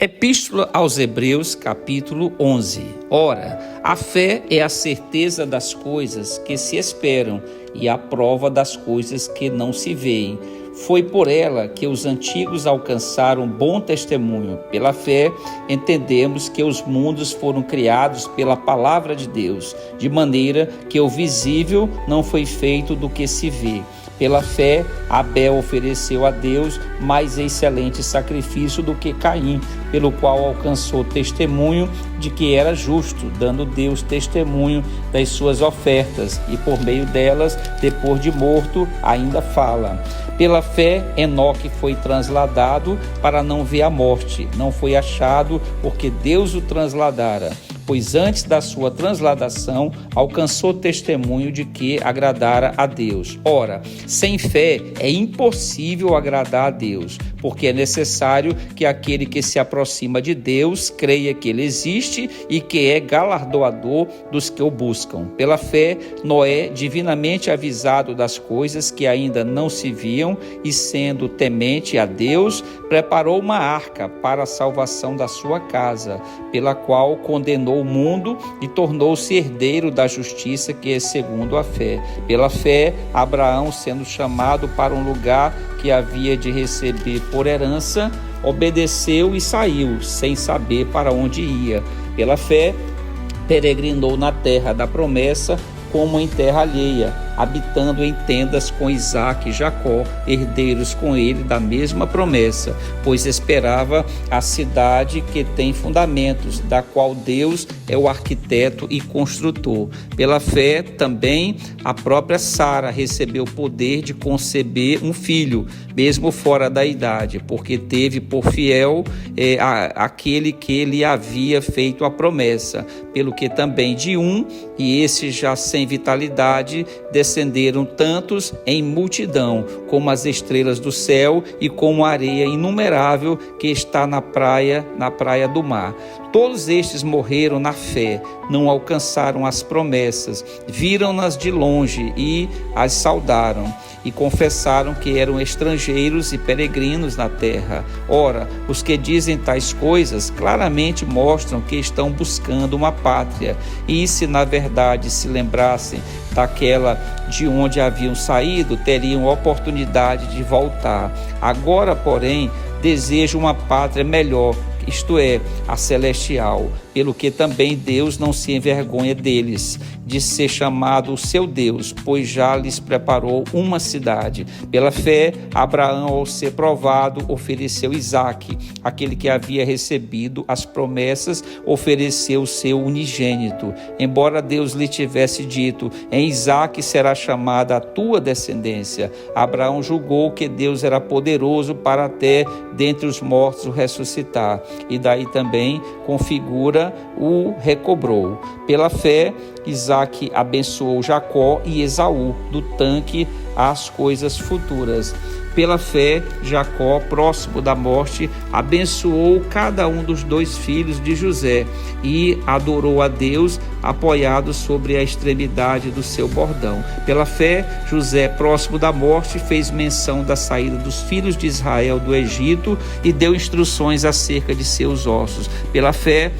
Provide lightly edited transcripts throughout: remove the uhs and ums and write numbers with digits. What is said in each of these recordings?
Epístola aos Hebreus, capítulo 11. Ora, a fé é a certeza das coisas que se esperam e a prova das coisas que não se veem. Foi por ela que os antigos alcançaram bom testemunho. Pela fé, entendemos que os mundos foram criados pela palavra de Deus, de maneira que o visível não foi feito do que se vê. Pela fé, Abel ofereceu a Deus mais excelente sacrifício do que Caim, pelo qual alcançou testemunho de que era justo, dando Deus testemunho das suas ofertas, e por meio delas, depois de morto, ainda fala. Pela fé, Enoque foi transladado para não ver a morte, não foi achado porque Deus o transladara. Pois antes da sua transladação, alcançou testemunho de que agradara a Deus. Ora, sem fé é impossível agradar a Deus, porque é necessário que aquele que se aproxima de Deus creia que Ele existe e que é galardoador dos que o buscam. Pela fé, Noé, divinamente avisado das coisas que ainda não se viam e sendo temente a Deus, preparou uma arca para a salvação da sua casa, pela qual condenou o mundo e tornou-se herdeiro da justiça que é segundo a fé. Pela fé, Abraão, sendo chamado para um lugar que havia de receber por herança, obedeceu e saiu, sem saber para onde ia. Pela fé, peregrinou na terra da promessa, como em terra alheia, habitando em tendas com Isaque e Jacó, herdeiros com ele da mesma promessa, pois esperava a cidade que tem fundamentos, da qual Deus é o arquiteto e construtor. Pela fé, também, a própria Sara recebeu o poder de conceber um filho, mesmo fora da idade, porque teve por fiel aquele que lhe havia feito a promessa, pelo que também de um, e esse já sem vitalidade, descenderam tantos em multidão, como as estrelas do céu e como a areia inumerável que está na praia do mar. Todos estes morreram na fé, não alcançaram as promessas, viram-nas de longe e as saudaram, e confessaram que eram estrangeiros e peregrinos na terra. Ora, os que dizem tais coisas claramente mostram que estão buscando uma pátria, e se na verdade se lembrassem daquela de onde haviam saído, teriam oportunidade de voltar. Agora, porém, desejam uma pátria melhor, isto é, a celestial, pelo que também Deus não se envergonha deles, de ser chamado o seu Deus, pois já lhes preparou uma cidade. Pela fé, Abraão, ao ser provado, ofereceu Isaque, aquele que havia recebido as promessas, ofereceu o seu unigênito. Embora Deus lhe tivesse dito, em Isaque será chamada a tua descendência, Abraão julgou que Deus era poderoso para até dentre os mortos o ressuscitar, e daí também configura o recobrou. Pela fé, Isaque abençoou Jacó e Esaú, do tanque às coisas futuras. Pela fé, Jacó, próximo da morte, abençoou cada um dos dois filhos de José e adorou a Deus, apoiado sobre a extremidade do seu bordão. Pela fé, José, próximo da morte, fez menção da saída dos filhos de Israel do Egito e deu instruções acerca de seus ossos. Pela fé,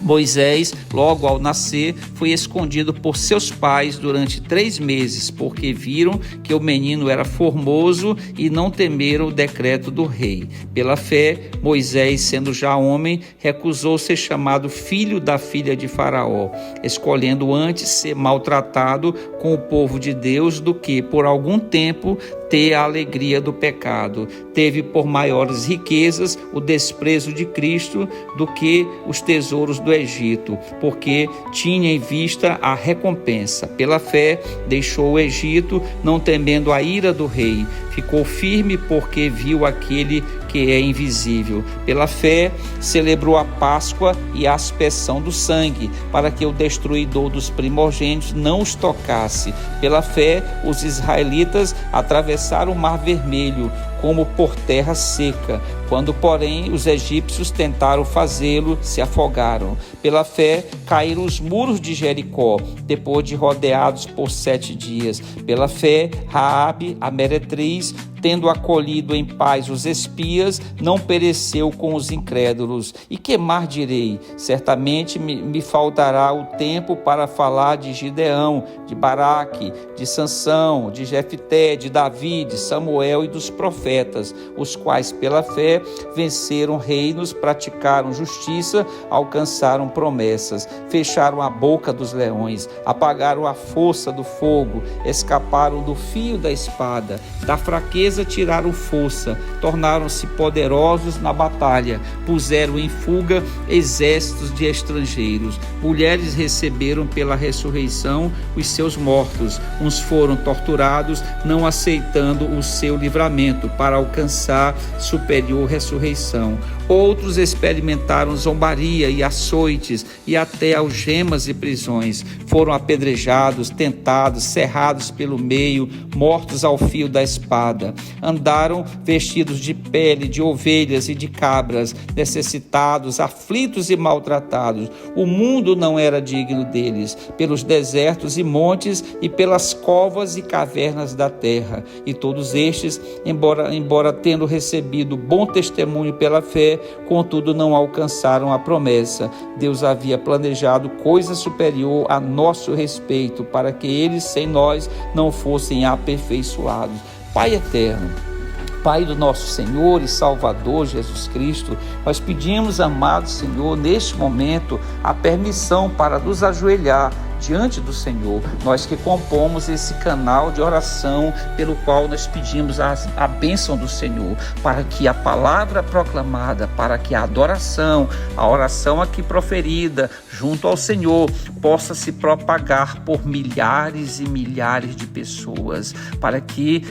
Moisés, logo ao nascer, foi escondido por seus pais durante 3 meses, porque viram que o menino era formoso e não temeram o decreto do rei. Pela fé, Moisés, sendo já homem, recusou ser chamado filho da filha de Faraó, escolhendo antes ser maltratado com o povo de Deus do que, por algum tempo, ter a alegria do pecado. Teve por maiores riquezas o desprezo de Cristo do que os tesouros do Egito, porque tinha em vista a recompensa. Pela fé, deixou o Egito, não temendo a ira do rei. Ficou firme porque viu aquele que é invisível. Pela fé, celebrou a Páscoa e a aspersão do sangue, para que o destruidor dos primogênitos não os tocasse. Pela fé, os israelitas atravessaram o Mar Vermelho como por terra seca, Quando, porém, os egípcios tentaram fazê-lo, se afogaram. Pela fé, caíram os muros de Jericó, depois de rodeados por 7 dias. Pela fé, Raabe, a meretriz, tendo acolhido em paz os espias, não pereceu com os incrédulos. E que mais direi? Certamente me faltará o tempo para falar de Gideão, de Baraque, de Sansão, de Jefté, de Davi, de Samuel e dos profetas, os quais pela fé venceram reinos, praticaram justiça, alcançaram promessas, fecharam a boca dos leões, apagaram a força do fogo, escaparam do fio da espada, da fraqueza tiraram força, tornaram-se poderosos na batalha, puseram em fuga exércitos de estrangeiros. Mulheres receberam pela ressurreição os seus mortos, uns foram torturados, não aceitando o seu livramento para alcançar superior ressurreição. Outros experimentaram zombaria e açoites e até algemas e prisões. Foram apedrejados, tentados, cerrados pelo meio, mortos ao fio da espada. Andaram vestidos de pele de ovelhas e de cabras, necessitados, aflitos e maltratados. O mundo não era digno deles, pelos desertos e montes e pelas covas e cavernas da terra. E todos estes, embora tendo recebido bom testemunho pela fé, contudo não alcançaram a promessa. Deus havia planejado coisa superior a nosso respeito, para que eles, sem nós, não fossem aperfeiçoados. Pai eterno, Pai do nosso Senhor e Salvador Jesus Cristo, nós pedimos, amado Senhor, neste momento, a permissão para nos ajoelhar diante do Senhor, nós que compomos esse canal de oração pelo qual nós pedimos a bênção do Senhor, para que a palavra proclamada, para que a adoração, a oração aqui proferida junto ao Senhor possa se propagar por milhares e milhares de pessoas, para que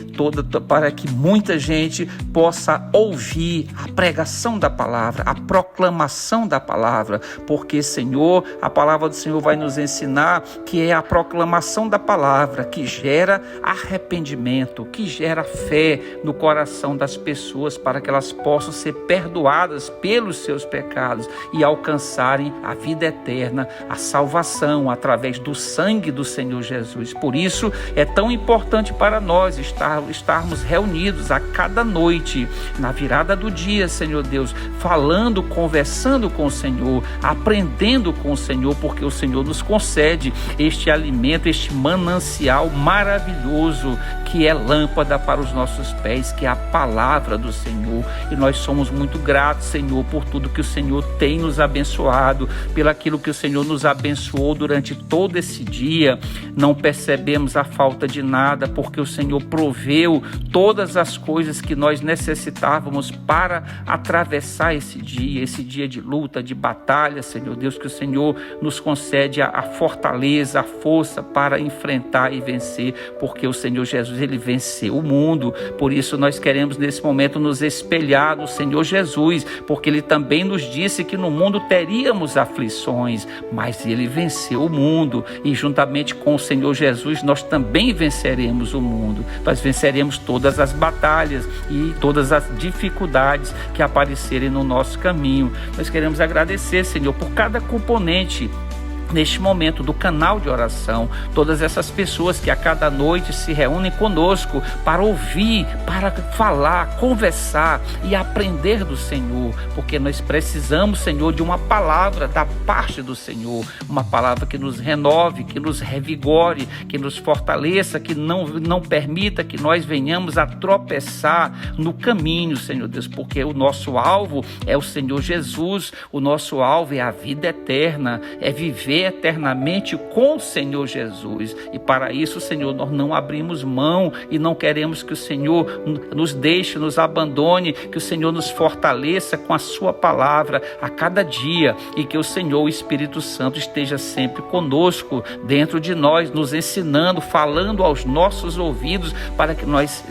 muita gente possa ouvir a pregação da palavra, a proclamação da palavra, porque, Senhor, a palavra do Senhor vai nos ensinar que é a proclamação da palavra que gera arrependimento, que gera fé no coração das pessoas, para que elas possam ser perdoadas pelos seus pecados e alcançarem a vida eterna, a salvação através do sangue do Senhor Jesus. Por isso é tão importante para nós estarmos reunidos a cada noite, na virada do dia, Senhor Deus, falando, conversando com o Senhor, aprendendo com o Senhor, porque o Senhor nos concede este alimento, este manancial maravilhoso, que é lâmpada para os nossos pés, que é a palavra do Senhor. E nós somos muito gratos, Senhor, por tudo que o Senhor tem nos abençoado, pelaquilo que o Senhor nos abençoou durante todo esse dia. Não percebemos a falta de nada, porque o Senhor proveu todas as coisas que nós necessitávamos para atravessar esse dia de luta, de batalha, Senhor Deus, que o Senhor nos concede a fortaleza, a força para enfrentar e vencer, porque o Senhor Jesus, ele venceu o mundo. Por isso nós queremos nesse momento nos espelhar no Senhor Jesus, porque ele também nos disse que no mundo teríamos aflições, mas ele venceu o mundo, e juntamente com o Senhor Jesus nós também venceremos o mundo. Nós venceremos todas as batalhas e todas as dificuldades que aparecerem no nosso caminho. Nós queremos agradecer, Senhor, por cada componente neste momento do canal de oração, todas essas pessoas que a cada noite se reúnem conosco para ouvir, para falar, conversar e aprender do Senhor, porque nós precisamos, Senhor, de uma palavra da parte do Senhor, uma palavra que nos renove, que nos revigore, que nos fortaleça, que não permita que nós venhamos a tropeçar no caminho, Senhor Deus, porque o nosso alvo é o Senhor Jesus, o nosso alvo é a vida eterna, é viver eternamente com o Senhor Jesus. E para isso, Senhor, nós não abrimos mão e não queremos que o Senhor nos deixe, nos abandone, que o Senhor nos fortaleça com a sua palavra a cada dia, e que o Senhor, o Espírito Santo, esteja sempre conosco, dentro de nós, nos ensinando, falando aos nossos ouvidos, para que nós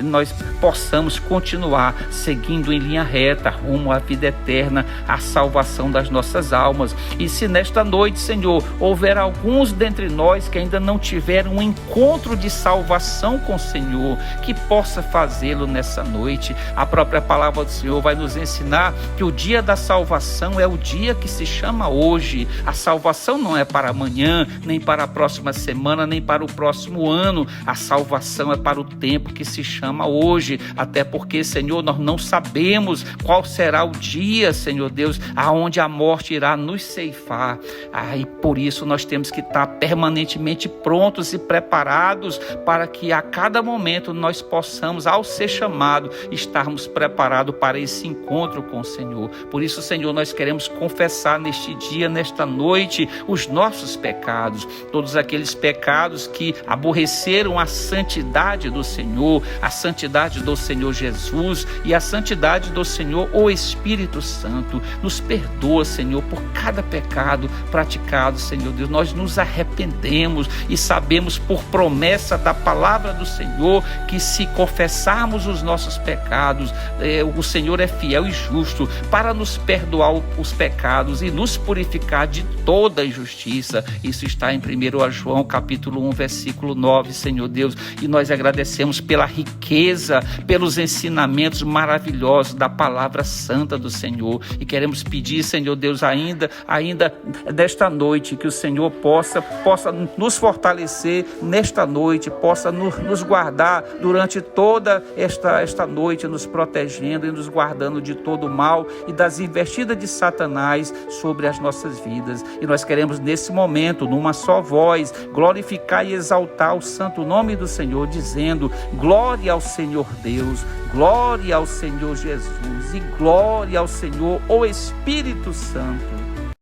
possamos continuar seguindo em linha reta rumo à vida eterna, à salvação das nossas almas. E se nesta noite, Senhor, houver alguns dentre nós que ainda não tiveram um encontro de salvação com o Senhor, que possa fazê-lo nessa noite. A própria palavra do Senhor vai nos ensinar que o dia da salvação é o dia que se chama hoje. A salvação não é para amanhã, nem para a próxima semana, nem para o próximo ano. A salvação é para o tempo que se chama hoje, até porque, Senhor, nós não sabemos qual será o dia, Senhor Deus, aonde a morte irá nos ceifar. E por isso nós temos que estar permanentemente prontos e preparados para que a cada momento nós possamos, ao ser chamado, estarmos preparados para esse encontro com o Senhor. Por isso, Senhor, nós queremos confessar neste dia, nesta noite, os nossos pecados, todos aqueles pecados que aborreceram a santidade do Senhor, a santidade do Senhor Jesus e a santidade do Senhor, o Espírito Santo. Nos perdoa, Senhor, por cada pecado praticado, Senhor Deus. Nós nos arrependemos e sabemos por promessa da palavra do Senhor que se confessarmos os nossos pecados, o Senhor é fiel e justo para nos perdoar os pecados e nos purificar de toda injustiça. Isso está em 1 João capítulo 1, versículo 9, Senhor Deus. E nós agradecemos pela riqueza, pelos ensinamentos maravilhosos da palavra santa do Senhor. E queremos pedir, Senhor Deus, ainda desta noite, que o Senhor possa nos fortalecer nesta noite, possa nos guardar durante toda esta noite, nos protegendo e nos guardando de todo o mal e das investidas de Satanás sobre as nossas vidas. E nós queremos nesse momento, numa só voz, glorificar e exaltar o santo nome do Senhor, dizendo: glória ao Senhor Deus, glória ao Senhor Jesus e glória ao Senhor, o Espírito Santo.